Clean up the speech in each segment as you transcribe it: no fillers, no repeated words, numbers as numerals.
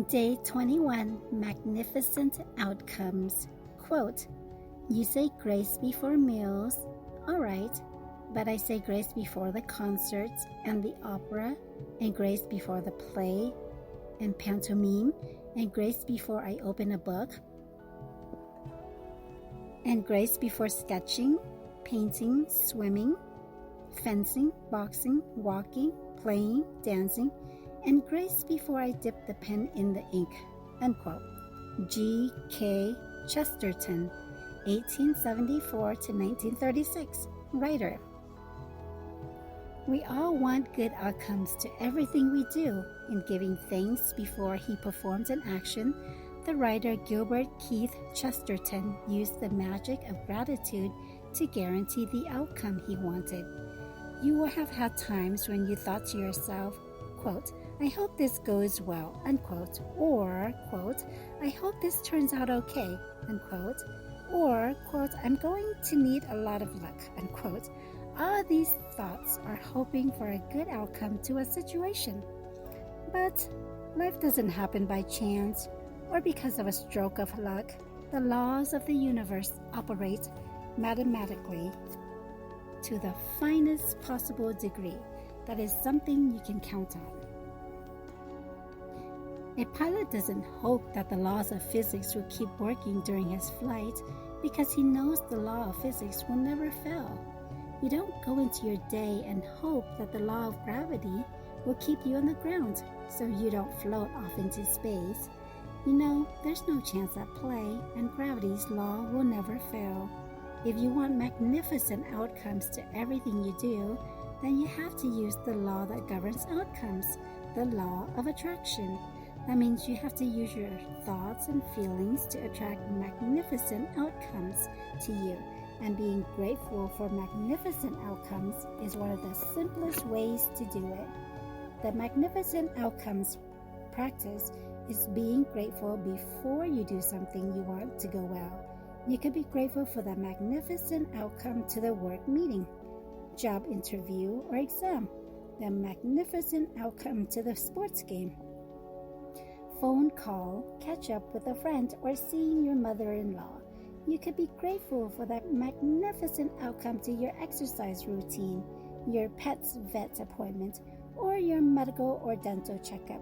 Day 21, Magnificent Outcomes. Quote, "You say grace before meals. All right, but I say grace before the concerts and the opera, and grace before the play and pantomime, and grace before I open a book, and grace before sketching, painting, swimming, fencing, boxing, walking, playing, dancing, and grace before I dip the pen in the ink." Unquote. G.K. Chesterton, 1874 to 1936, writer. We all want good outcomes to everything we do. In giving thanks before he performs an action, the writer Gilbert Keith Chesterton used the magic of gratitude to guarantee the outcome he wanted. You will have had times when you thought to yourself, quote, "I hope this goes well," unquote, or, quote, "I hope this turns out okay," unquote, or, quote, "I'm going to need a lot of luck," unquote. All these thoughts are hoping for a good outcome to a situation. But life doesn't happen by chance or because of a stroke of luck. The laws of the universe operate mathematically to the finest possible degree. That is something you can count on. A pilot doesn't hope that the laws of physics will keep working during his flight because he knows the law of physics will never fail. You don't go into your day and hope that the law of gravity will keep you on the ground so you don't float off into space. You know, there's no chance at play, and gravity's law will never fail. If you want magnificent outcomes to everything you do, then you have to use the law that governs outcomes, the law of attraction. That means you have to use your thoughts and feelings to attract magnificent outcomes to you. And being grateful for magnificent outcomes is one of the simplest ways to do it. The magnificent outcomes practice is being grateful before you do something you want to go well. You could be grateful for the magnificent outcome to the work meeting, job interview, or exam, the magnificent outcome to the sports game, phone call, catch up with a friend, or seeing your mother-in-law. You could be grateful for that magnificent outcome to your exercise routine, your pet's vet appointment, or your medical or dental checkup.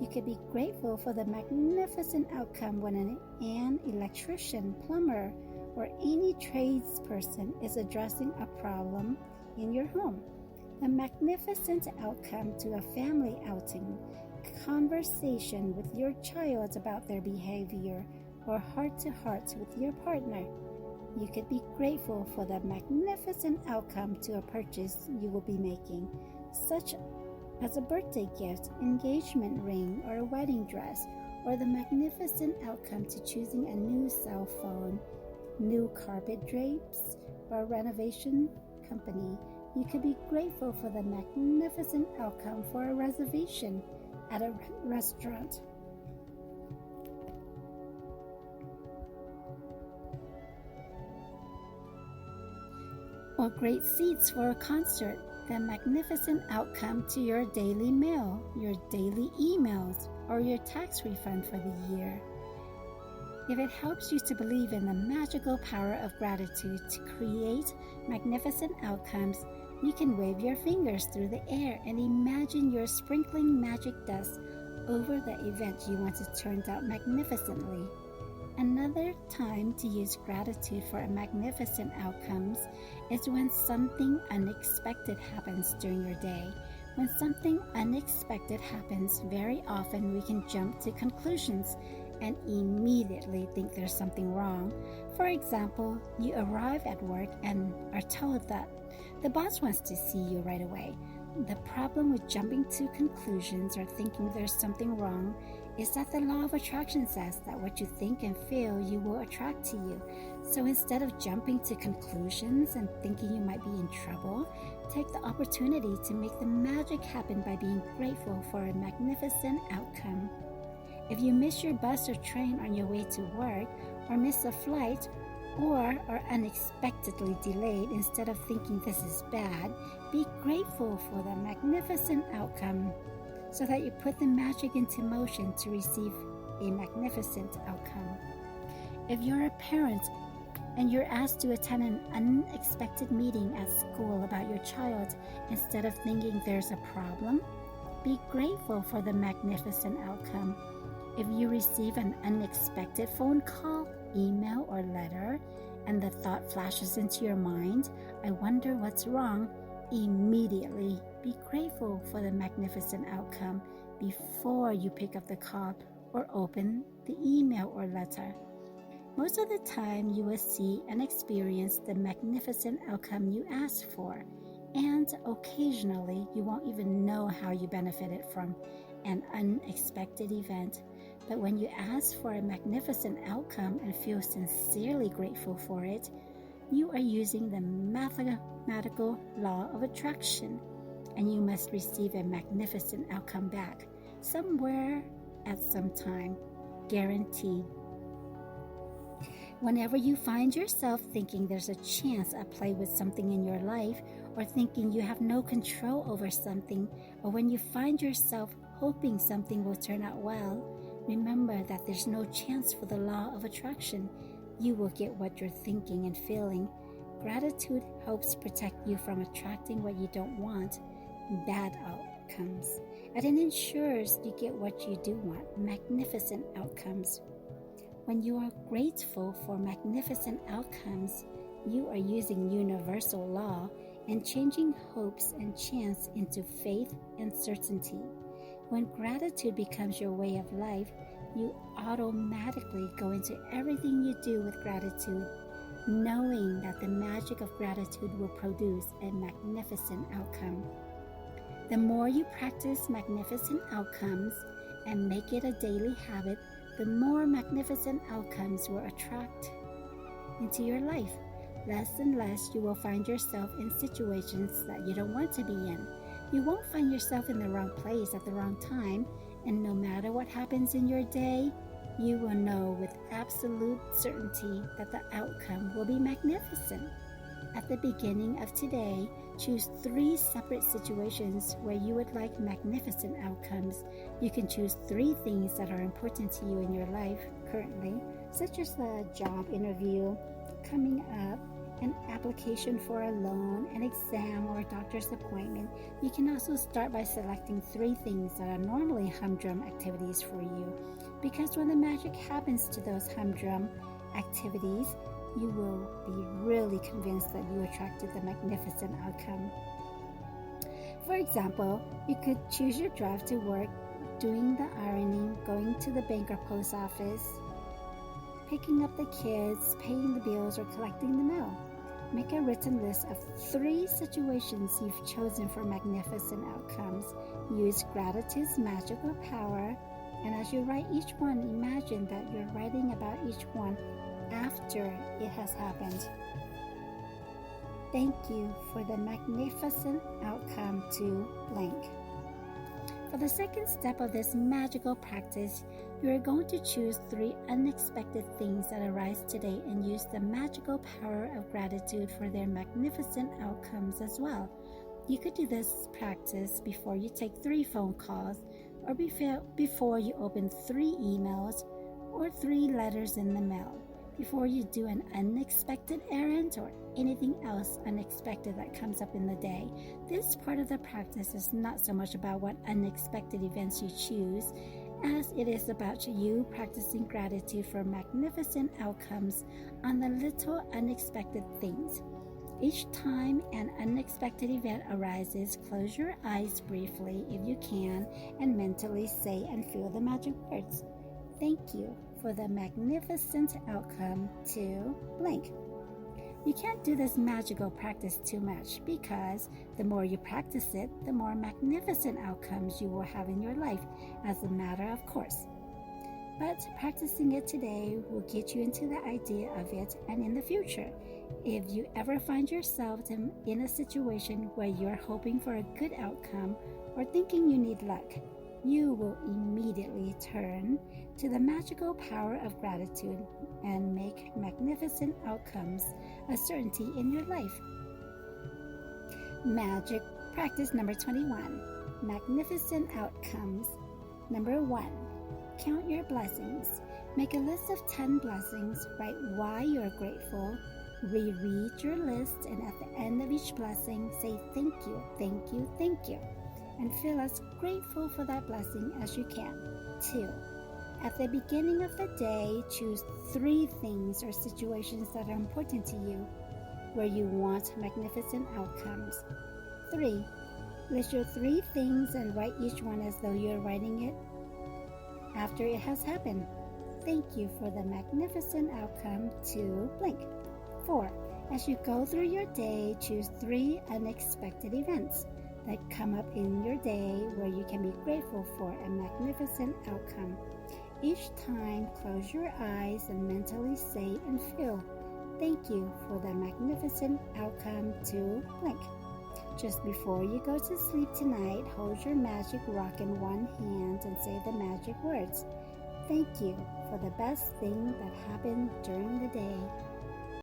You could be grateful for the magnificent outcome when an electrician, plumber, or any tradesperson is addressing a problem in your home. The magnificent outcome to a family outing, conversation with your child about their behavior, or heart-to-heart with your partner. You could be grateful for the magnificent outcome to a purchase you will be making, such as a birthday gift, engagement ring, or a wedding dress, or the magnificent outcome to choosing a new cell phone, new carpet drapes, or a renovation company. You could be grateful for the magnificent outcome for a reservation at a restaurant. Or great seats for a concert, the magnificent outcome to your daily mail, your daily emails, or your tax refund for the year. If it helps you to believe in the magical power of gratitude to create magnificent outcomes, you can wave your fingers through the air and imagine you're sprinkling magic dust over the event you wanted turned out magnificently. Another time to use gratitude for magnificent outcomes is when something unexpected happens during your day. When something unexpected happens, very often we can jump to conclusions and immediately think there's something wrong. For example, you arrive at work and are told that the boss wants to see you right away. The problem with jumping to conclusions or thinking there's something wrong is that the law of attraction says that what you think and feel you will attract to you. So instead of jumping to conclusions and thinking you might be in trouble, take the opportunity to make the magic happen by being grateful for a magnificent outcome. If you miss your bus or train on your way to work, or miss a flight, or are unexpectedly delayed, instead of thinking this is bad, be grateful for the magnificent outcome so that you put the magic into motion to receive a magnificent outcome. If you're a parent and you're asked to attend an unexpected meeting at school about your child, instead of thinking there's a problem, be grateful for the magnificent outcome. If you receive an unexpected phone call, email, or letter, and the thought flashes into your mind, I wonder what's wrong, immediately be grateful for the magnificent outcome before you pick up the call or open the email or letter. Most of the time, you will see and experience the magnificent outcome you asked for, and occasionally, you won't even know how you benefited from an unexpected event. But when you ask for a magnificent outcome and feel sincerely grateful for it, you are using the mathematical law of attraction, and you must receive a magnificent outcome back somewhere at some time, guaranteed. Whenever you find yourself thinking there's a chance at play with something in your life, or thinking you have no control over something, or when you find yourself hoping something will turn out well, remember that there's no chance for the law of attraction. You will get what you're thinking and feeling. Gratitude helps protect you from attracting what you don't want, bad outcomes, and it ensures you get what you do want, magnificent outcomes. When you are grateful for magnificent outcomes, you are using universal law and changing hopes and chance into faith and certainty. When gratitude becomes your way of life, you automatically go into everything you do with gratitude, knowing that the magic of gratitude will produce a magnificent outcome. The more you practice magnificent outcomes and make it a daily habit, the more magnificent outcomes will attract into your life. Less and less you will find yourself in situations that you don't want to be in. You won't find yourself in the wrong place at the wrong time, and no matter what happens in your day, you will know with absolute certainty that the outcome will be magnificent. At the beginning of today, choose 3 separate situations where you would like magnificent outcomes. You can choose 3 things that are important to you in your life currently, such as a job interview coming up, an application for a loan, an exam, or a doctor's appointment. You can also start by selecting 3 things that are normally humdrum activities for you, because when the magic happens to those humdrum activities, you will be really convinced that you attracted the magnificent outcome. For example, you could choose your drive to work, doing the ironing, going to the bank or post office, picking up the kids, paying the bills, or collecting the mail. Make a written list of 3 situations you've chosen for magnificent outcomes. Use gratitude's magical power, and as you write each one, imagine that you're writing about each one after it has happened. Thank you for the magnificent outcome to blank. For the second step of this magical practice, you are going to choose 3 unexpected things that arise today and use the magical power of gratitude for their magnificent outcomes as well. You could do this practice before you take 3 phone calls, or before you open 3 emails, or 3 letters in the mail, before you do an unexpected errand or anything else unexpected that comes up in the day. This part of the practice is not so much about what unexpected events you choose, as it is about you practicing gratitude for magnificent outcomes on the little unexpected things. Each time an unexpected event arises, close your eyes briefly if you can and mentally say and feel the magic words. Thank you for the magnificent outcome to blank. You can't do this magical practice too much, because the more you practice it, the more magnificent outcomes you will have in your life, as a matter of course. But practicing it today will get you into the idea of it and in the future. If you ever find yourself in a situation where you're hoping for a good outcome or thinking you need luck, you will immediately turn to the magical power of gratitude and make magnificent outcomes a certainty in your life. Magic practice number 21. magnificent outcomes. Number 1, count your blessings. Make a list of 10 blessings. Write why you're grateful. Reread your list, and at the end of each blessing, say thank you, thank you, thank you, and feel as grateful for that blessing as you can. 2, at the beginning of the day, choose 3 things or situations that are important to you, where you want magnificent outcomes. 3, list your 3 things and write each one as though you're writing it after it has happened. Thank you for the magnificent outcome to blank. 4, as you go through your day, choose 3 unexpected events that come up in your day where you can be grateful for a magnificent outcome. Each time, close your eyes and mentally say and feel, thank you for the magnificent outcome to blank. Just before you go to sleep tonight, hold your magic rock in one hand and say the magic words. Thank you for the best thing that happened during the day.